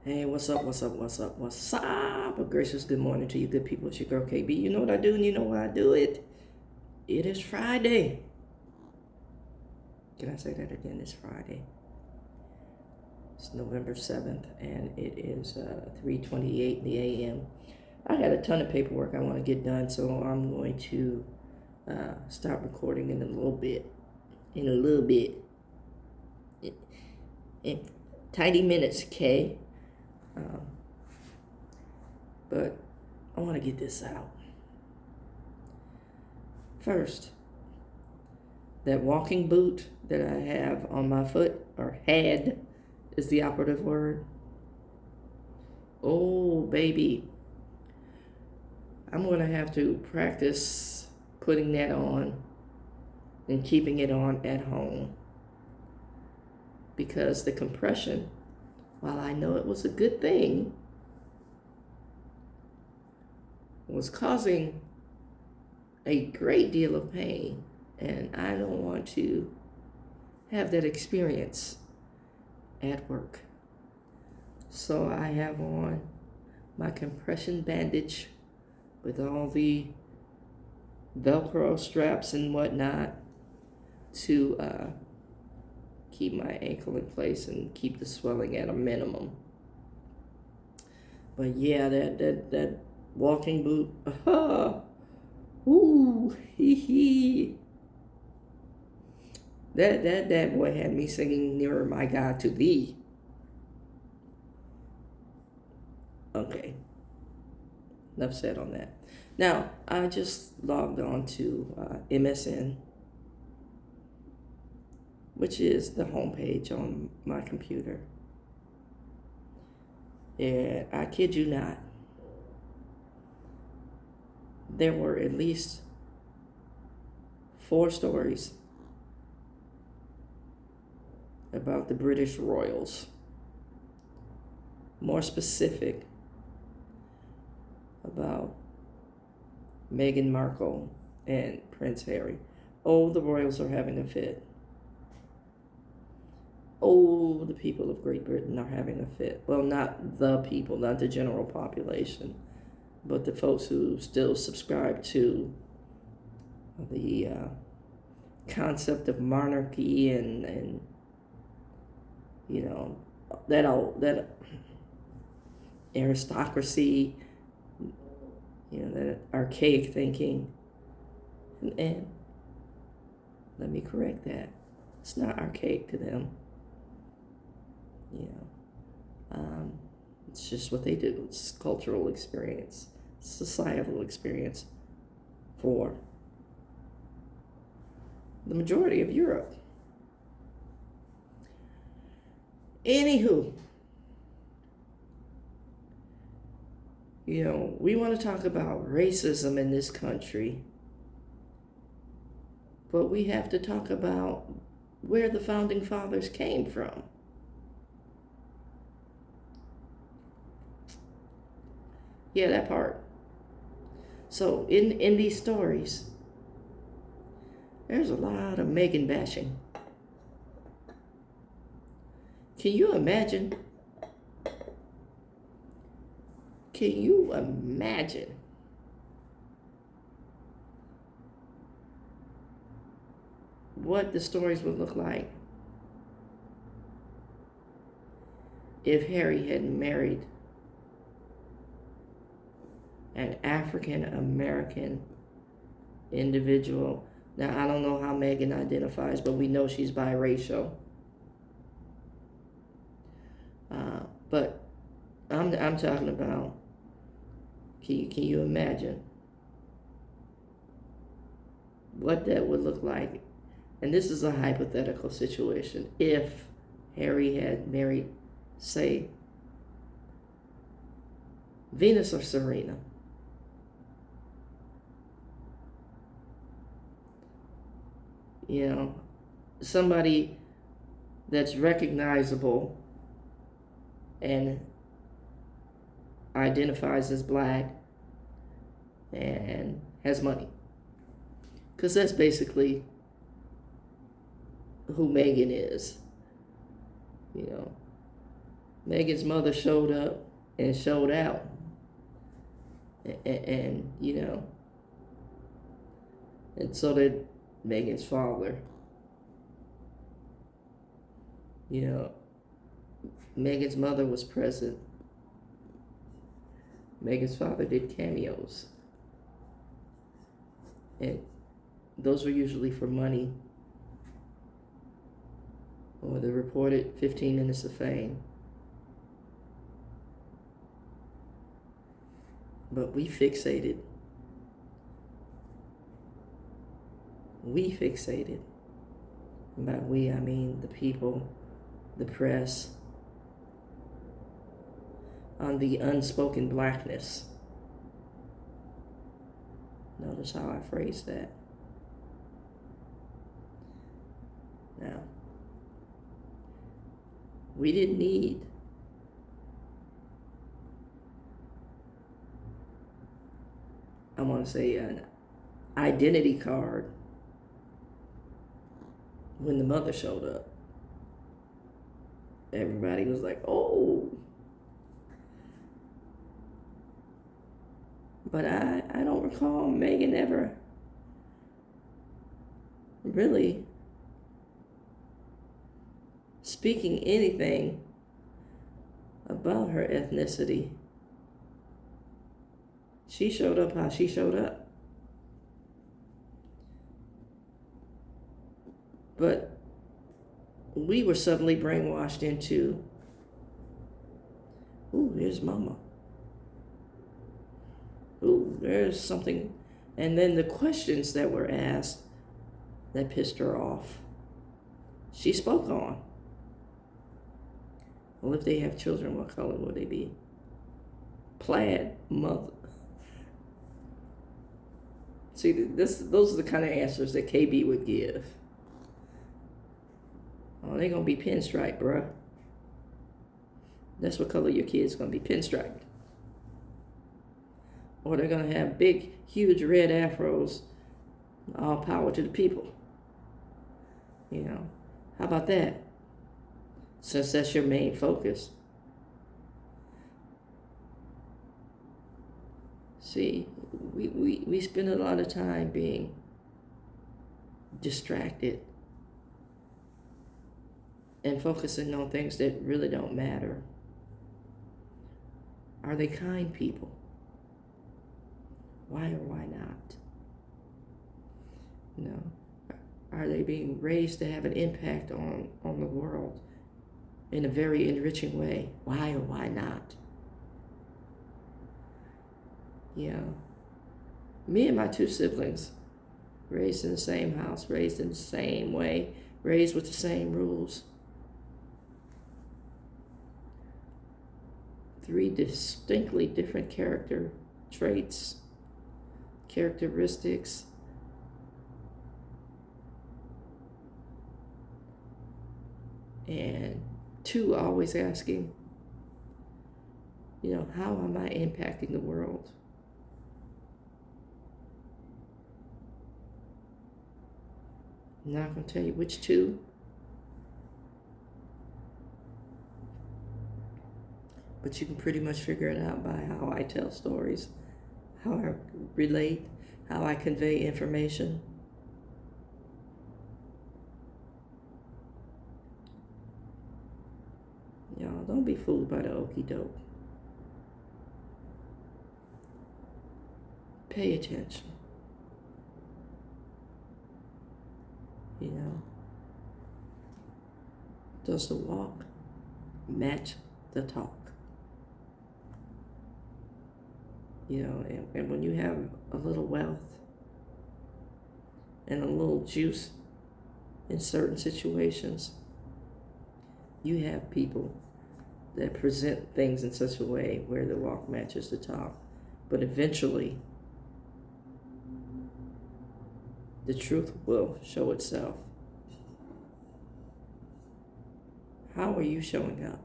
Hey, what's up? What's up? What's up? What's up? A gracious good morning to you, good people. It's your girl KB. You know what I do, and you know why I do it. It is Friday. Can I say that again? It's Friday. It's November 7th, and it is 3:28 in the a.m. I got a ton of paperwork I want to get done, so I'm going to stop recording in a little bit. In a little bit. In tiny minutes, okay? Um, but I want to get this out. First, that walking boot that I have on my foot, or had is the operative word. Oh, baby. I'm going to have to practice putting that on and keeping it on at home. Because the compression, while I know it was a good thing, was causing a great deal of pain. And I don't want to have that experience at work. So I have on my compression bandage with all the Velcro straps and whatnot to keep my ankle in place and keep the swelling at a minimum. But yeah, that walking boot, ooh, hee hee. That boy had me singing "Nearer My God to Thee." Okay, enough said on that. Now, I just logged on to MSN, which is the homepage on my computer. And I kid you not, there were at least 4 stories about the British royals. More specific, about Meghan Markle and Prince Harry. Oh, the royals are having a fit. Oh, the people of Great Britain are having a fit. Well, not the people, not the general population, but the folks who still subscribe to the concept of monarchy and you know that aristocracy, that archaic thinking. And let me correct that. It's not archaic to them. It's just what they do. It's cultural experience, societal experience for the majority of Europe. Anywho, we want to talk about racism in this country, but we have to talk about where the founding fathers came from. Yeah, that part. So in these stories, there's a lot of Meghan bashing. Can you imagine? Can you imagine what the stories would look like if Harry had married an African American individual? Now, I don't know how Meghan identifies, but we know she's biracial. But I'm talking about, can you imagine what that would look like? And this is a hypothetical situation. If Harry had married, say, Venus or Serena. Somebody that's recognizable and identifies as black and has money. Because that's basically who Meghan is. Megan's mother showed up and showed out. And you know, and so did Megan's father. You know, Megan's mother was present. Megan's father did cameos. And those were usually for money or the reported 15 minutes of fame. But we fixated. And by we, I mean the people, the press, on the unspoken blackness. Notice how I phrased that. Now, we didn't need I want to say an identity card when the mother showed up. Everybody was like, oh. But I don't recall Megan ever really speaking anything about her ethnicity. She showed up how she showed up. But we were suddenly brainwashed into, ooh, here's mama. Ooh, there's something. And then the questions that were asked that pissed her off, she spoke on. Well, if they have children, what color will they be? Plaid, mother. See, those are the kind of answers that KB would give. Oh, they're going to be pinstripe, bruh. That's what color your kid's going to be, pinstriped. Or they're going to have big, huge red afros. All power to the people. You know, how about that? Since that's your main focus. See, we spend a lot of time being distracted and focusing on things that really don't matter. Are they kind people? Why or why not? You know, are they being raised to have an impact on the world in a very enriching way? Why or why not? You know, me and my two siblings, raised in the same house, raised in the same way, raised with the same rules. 3 distinctly different character traits, characteristics. And 2 always asking, you know, how am I impacting the world? I'm not going to tell you which 2. But you can pretty much figure it out by how I tell stories, how I relate, how I convey information. Y'all, don't be fooled by the okie doke. Pay attention. You know, does the walk match the talk? You know, and when you have a little wealth and a little juice in certain situations, you have people that present things in such a way where the walk matches the talk. But eventually, the truth will show itself. How are you showing up?